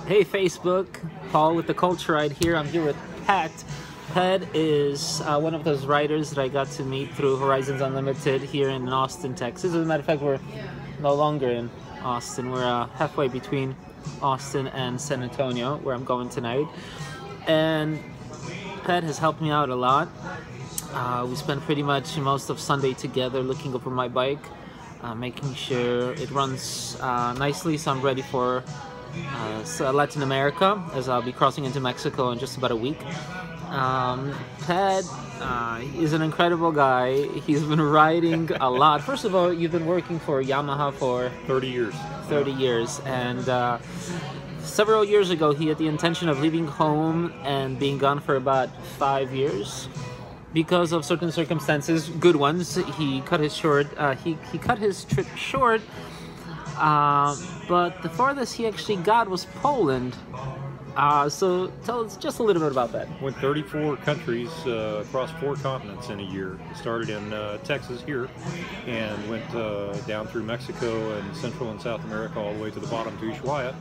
Hey Facebook, Paul with the Culture Ride here. I'm here with Pat. Pat is one of those riders that I got to meet through Horizons Unlimited here in Austin, Texas. As a matter of fact, we're no longer in Austin. We're halfway between Austin and San Antonio, where I'm going tonight. And Pat has helped me out a lot. We spent pretty much most of Sunday together looking over my bike, making sure it runs nicely, so I'm ready for Latin America, as I'll be crossing into Mexico in just about a week. Pat is an incredible guy. He's been riding a lot. First of all, you've been working for Yamaha for 30 years. 30 years, and several years ago he had the intention of leaving home and being gone for about 5 years. Because of certain circumstances, good ones, he cut his short. He cut his trip short. But the farthest he actually got was Poland. So tell us just a little bit about that. Went 34 countries across 4 continents in a year. Started in Texas here and went down through Mexico and Central and South America all the way to the bottom to Ushuaia.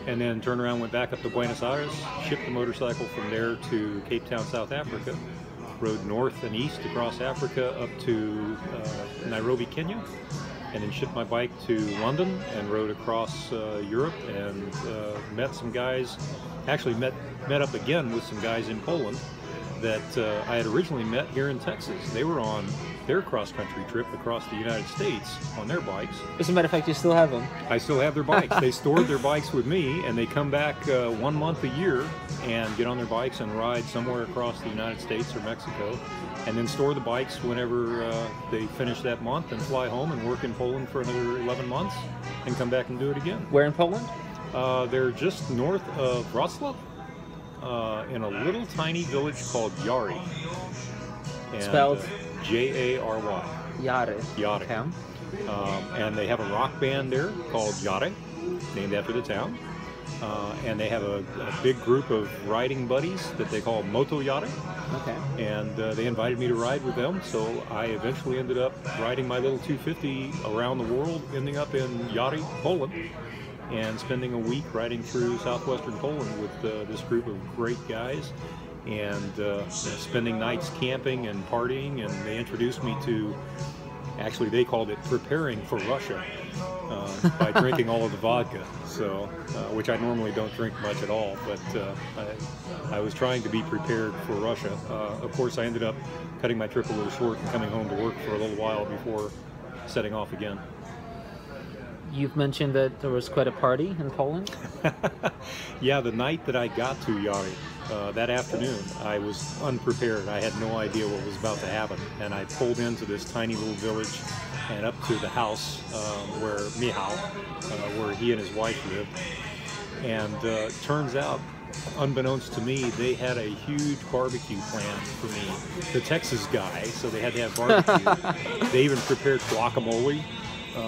And then turned around, went back up to Buenos Aires, shipped the motorcycle from there to Cape Town, South Africa. Rode north and east across Africa up to Nairobi, Kenya. And then shipped my bike to London and rode across Europe and met some guys, actually met up again with some guys in Poland that I had originally met here in Texas. They were on their cross-country trip across the United States on their bikes. As a matter of fact, you still have them. I still have their bikes. They stored their bikes with me, and they come back 1 month a year and get on their bikes and ride somewhere across the United States or Mexico, and then store the bikes whenever they finish that month and fly home and work in Poland for another 11 months and come back and do it again. Where in Poland? They're just north of Wrocław, in a little tiny village called Jary. And, Spelled? Jary. Jary. Jary. Okay. And they have a rock band there called Jary, named after the town. And they have a big group of riding buddies that they call Moto Jary. Okay. And they invited me to ride with them, so I eventually ended up riding my little 250 around the world, ending up in Jary, Poland, and spending a week riding through southwestern Poland with this group of great guys, and spending nights camping and partying. And they introduced me to, actually they called it preparing for Russia, by drinking all of the vodka, so which I normally don't drink much at all, but I was trying to be prepared for Russia. Of course, I ended up cutting my trip a little short and coming home to work for a little while before setting off again. You've mentioned that there was quite a party in Poland. Yeah, the night that I got to Jary, that afternoon, I was unprepared. I had no idea what was about to happen, and I pulled into this tiny little village and up to the house where Michał, where he and his wife lived. And turns out, unbeknownst to me, they had a huge barbecue planned for me. The Texas guy, so they had to have barbecue. They even prepared guacamole.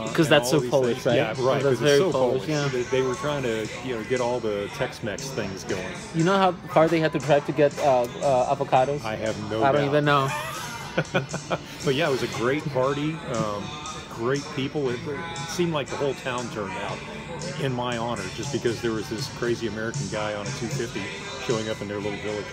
Because that's so Polish, things. right? Yeah, right. That's Because very it's so Polish. Polish. Yeah. They were trying to, get all the Tex-Mex things going. You know how far they had to drive to get avocados? I have no I doubt. don't even know. But yeah, it was a great party. Great people. It seemed like the whole town turned out in my honor, just because there was this crazy American guy on a 250 showing up in their little village.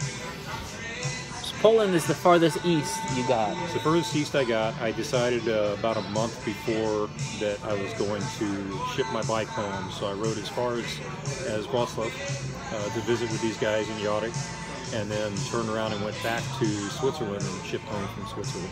Poland is the farthest east you got. It's the furthest east I got. I decided about a month before that I was going to ship my bike home, so I rode as far as Wrocław to visit with these guys in Jary, and then turned around and went back to Switzerland and shipped home from Switzerland.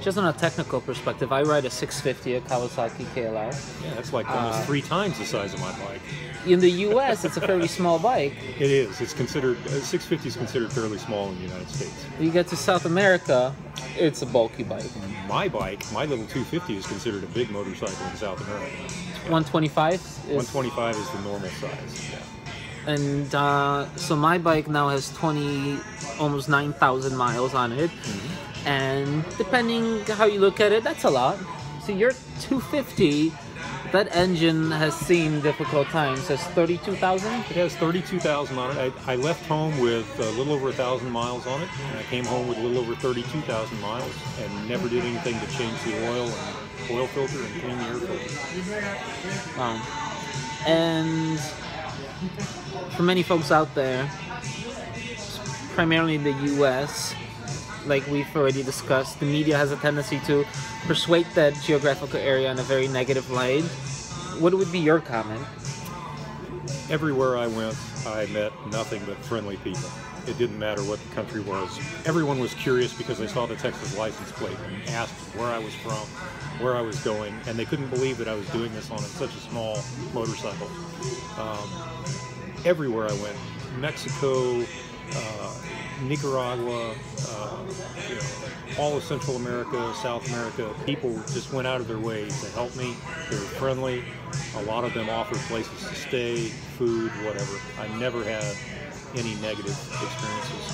Just on a technical perspective, I ride a 650, a Kawasaki KLR. Yeah, that's like almost 3 times the size of my bike. In the U.S., it's a fairly small bike. It is. It's considered, 650 is considered fairly small in the United States. You get to South America, it's a bulky bike. My bike, my little 250, is considered a big motorcycle in South America. 125? 125 is the normal size, yeah. And so my bike now has almost 9,000 miles on it. Mm-hmm. And depending how you look at it, that's a lot. So your 250, that engine has seen difficult times. Has 32,000? It has 32,000 on it. I left home with a little over 1,000 miles on it, and I came home with a little over 32,000 miles, and never did anything to change the oil and oil filter and clean the air filter. And for many folks out there, primarily in the U.S., like we've already discussed, the media has a tendency to persuade that geographical area in a very negative light. What would be your comment? Everywhere I went, I met nothing but friendly people. It didn't matter what the country was. Everyone was curious because they saw the Texas license plate and asked where I was from, where I was going, and they couldn't believe that I was doing this on such a small motorcycle. Everywhere I went, Mexico, Nicaragua, all of Central America, South America, people just went out of their way to help me. They were friendly. A lot of them offered places to stay, food, whatever. I never had any negative experiences.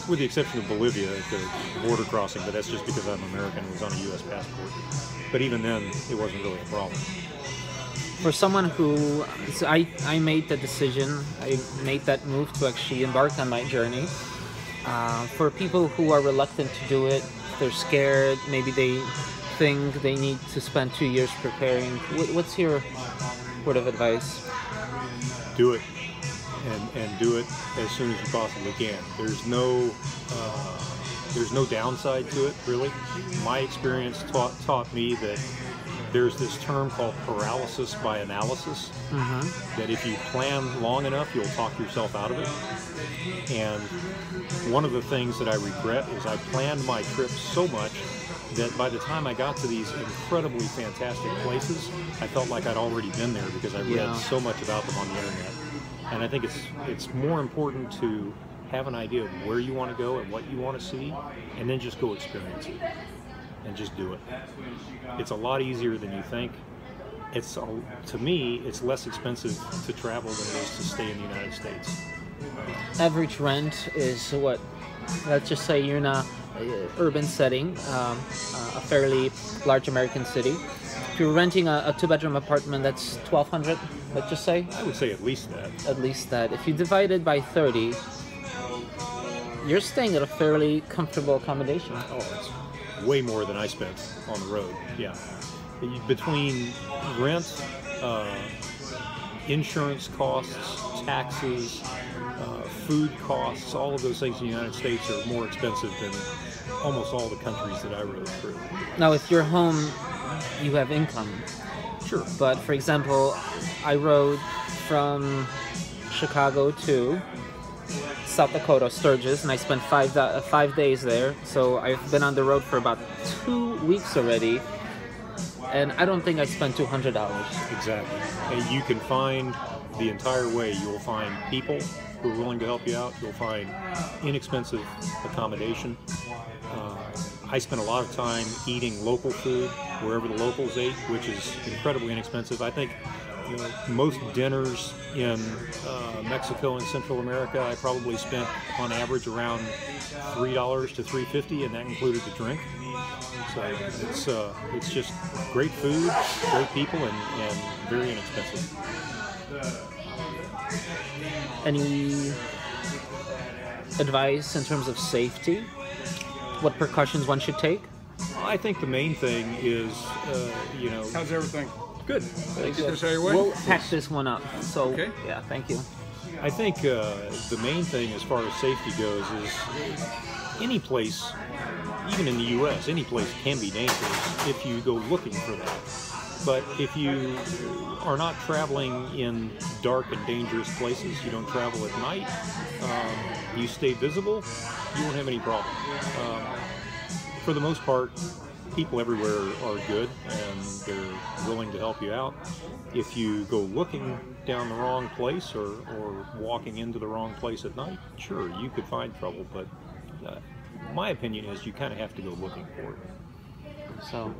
With the exception of Bolivia at the border crossing, but that's just because I'm American and was on a U.S. passport. But even then, it wasn't really a problem. For someone who, so I made the decision, I made that move to actually embark on my journey. For people who are reluctant to do it, they're scared, maybe they think they need to spend 2 years preparing. What's your word of advice? Do it, and do it as soon as you possibly can. There's no downside to it, really. My experience taught me that there's this term called paralysis by analysis, that if you plan long enough, you'll talk yourself out of it. And one of the things that I regret is I planned my trip so much that by the time I got to these incredibly fantastic places, I felt like I'd already been there because I read so much about them on the internet. And I think it's more important to have an idea of where you want to go and what you want to see, and then just go experience it. And just do it. It's a lot easier than you think. To me, it's less expensive to travel than it is to stay in the United States. Average rent is what? Let's just say you're in a urban setting, a fairly large American city. If you're renting a two-bedroom apartment, that's $1,200. Let's just say. I would say at least that. At least that. If you divide it by 30, you're staying at a fairly comfortable accommodation. Oh, it's way more than I spent on the road. Yeah, between rent, insurance costs, taxes, food costs, all of those things in the United States are more expensive than almost all the countries that I rode through. Now, if you're home, you have income. Sure. But for example, I rode from Chicago to South Dakota, Sturgis, and I spent 5 days there. So I've been on the road for about 2 weeks already, and I don't think I spent $200. Exactly. And you can find the entire way. You will find people who are willing to help you out. You'll find inexpensive accommodation. I spent a lot of time eating local food wherever the locals ate, which is incredibly inexpensive. I think most dinners in Mexico and Central America, I probably spent on average around $3 to $3.50, and that included the drink. So it's just great food, great people, and very inexpensive. Any advice in terms of safety? What precautions one should take? I think the main thing is, How's everything? Good. Thanks. We'll We'll pack this one up. So, okay. Yeah, thank you. I think the main thing as far as safety goes is any place, even in the U.S., any place can be dangerous if you go looking for that. But if you are not traveling in dark and dangerous places, you don't travel at night, you stay visible, you won't have any problem. For the most part, people everywhere are good and they're willing to help you out. If you go looking down the wrong place or walking into the wrong place at night, sure, you could find trouble, but my opinion is you kind of have to go looking for it. So,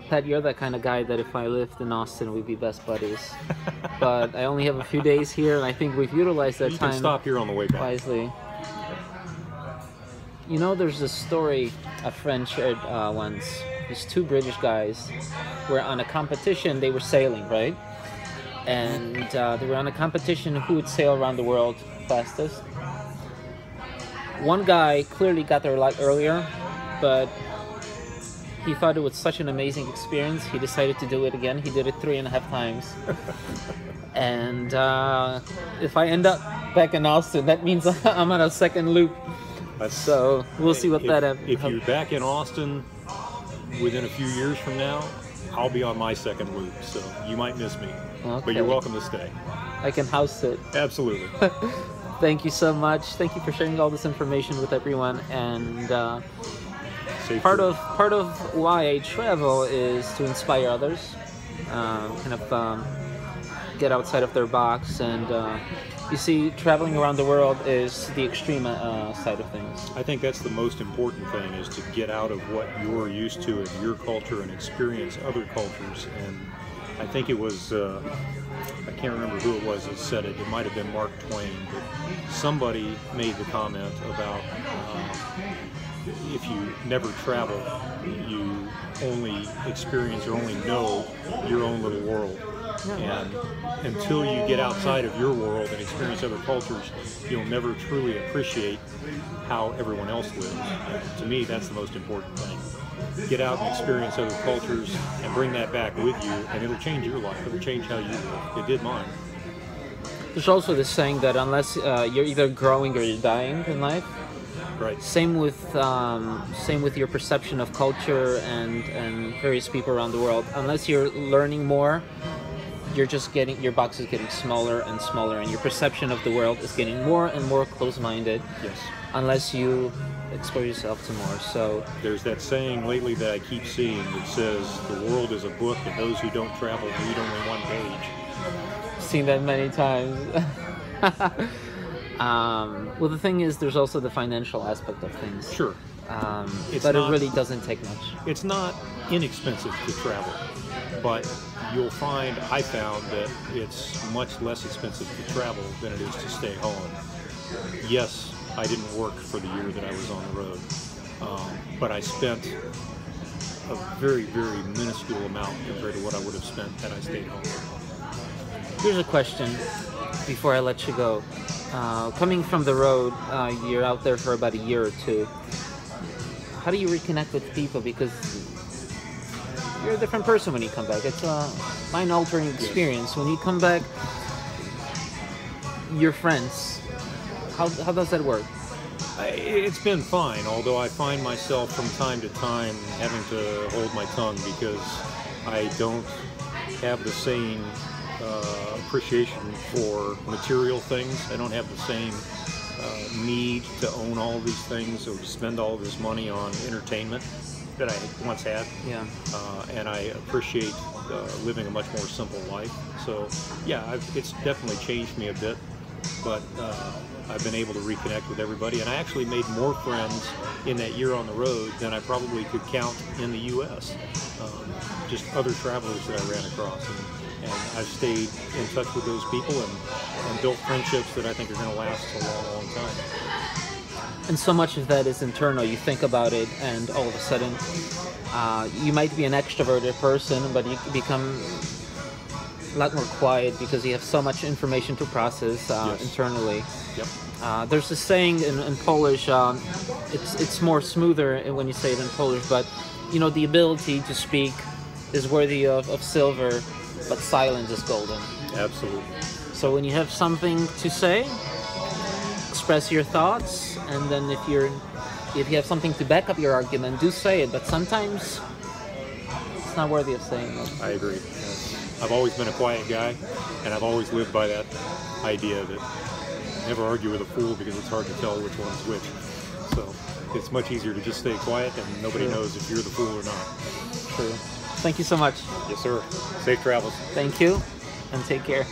Pat, you're that kind of guy that if I lived in Austin, we'd be best buddies. But I only have a few days here, and I think we've utilized that time You can stop here on the way back. Wisely. There's this story a friend shared once. These two British guys were on a competition. They were sailing, right? And they were on a competition who would sail around the world fastest. One guy clearly got there a lot earlier, but He thought it was such an amazing experience. He decided to do it again. He did it 3.5 times. And if I end up back in Austin, that means I'm on a second loop. So we'll see what if you're back in Austin within a few years from now, I'll be on my second loop, so you might miss me. Okay. But you're welcome to stay. I can house it. Absolutely. Thank you so much. Thank you for sharing all this information with everyone. And part of why I travel is to inspire others, get outside of their box. And you see, traveling around the world is the extreme side of things. I think that's the most important thing, is to get out of what you're used to in your culture and experience other cultures. And I think it was, I can't remember who it was that said it. It might have been Mark Twain, but somebody made the comment about if you never travel, you only experience or only know your own little world. And until you get outside of your world and experience other cultures, you'll never truly appreciate how everyone else lives. And to me, that's the most important thing. Get out and experience other cultures and bring that back with you, and it'll change your life. It'll change how you live. It did mine. There's also this saying that unless you're either growing or you're dying in life. Right. Same with your perception of culture and various people around the world. Unless you're learning more, you're just getting, your box is getting smaller and smaller, and your perception of the world is getting more and more close-minded. Yes. Unless you expose yourself to more. So there's that saying lately that I keep seeing that says the world is a book and those who don't travel read only one page. Seen that many times. Well, the thing is, there's also the financial aspect of things. Sure. But it really doesn't take much. It's not inexpensive to travel, but I found that it's much less expensive to travel than it is to stay home. Yes, I didn't work for the year that I was on the road, but I spent a very, very minuscule amount compared to what I would have spent had I stayed home. Here's a question before I let you go. Coming from the road, you're out there for about a year or two. How do you reconnect with people? Because you're a different person when you come back. It's a mind-altering experience. Yes. When you come back, you're friends. How does that work? It's been fine, although I find myself from time to time having to hold my tongue because I don't have the same appreciation for material things. I don't have the same need to own all these things or to spend all this money on entertainment that I once had. Yeah. And I appreciate living a much more simple life. So yeah, it's definitely changed me a bit, but I've been able to reconnect with everybody, and I actually made more friends in that year on the road than I probably could count in the U.S. Just other travelers that I ran across, and I've stayed in touch with those people and built friendships that I think are going to last a long, long time. And so much of that is internal. You think about it, and all of a sudden, you might be an extroverted person, but you become a lot more quiet because you have so much information to process internally. Yep. There's this saying in Polish, it's more smoother when you say it in Polish, but you know, the ability to speak is worthy of silver, but silence is golden. Absolutely. So when you have something to say, express your thoughts, and then if you have something to back up your argument, do say it, but sometimes it's not worthy of saying it. I agree. I've always been a quiet guy, and I've always lived by that idea that never argue with a fool because it's hard to tell which one's which. So it's much easier to just stay quiet and nobody knows if you're the fool or not. True. Thank you so much. Yes, sir. Safe travels. Thank you, and take care.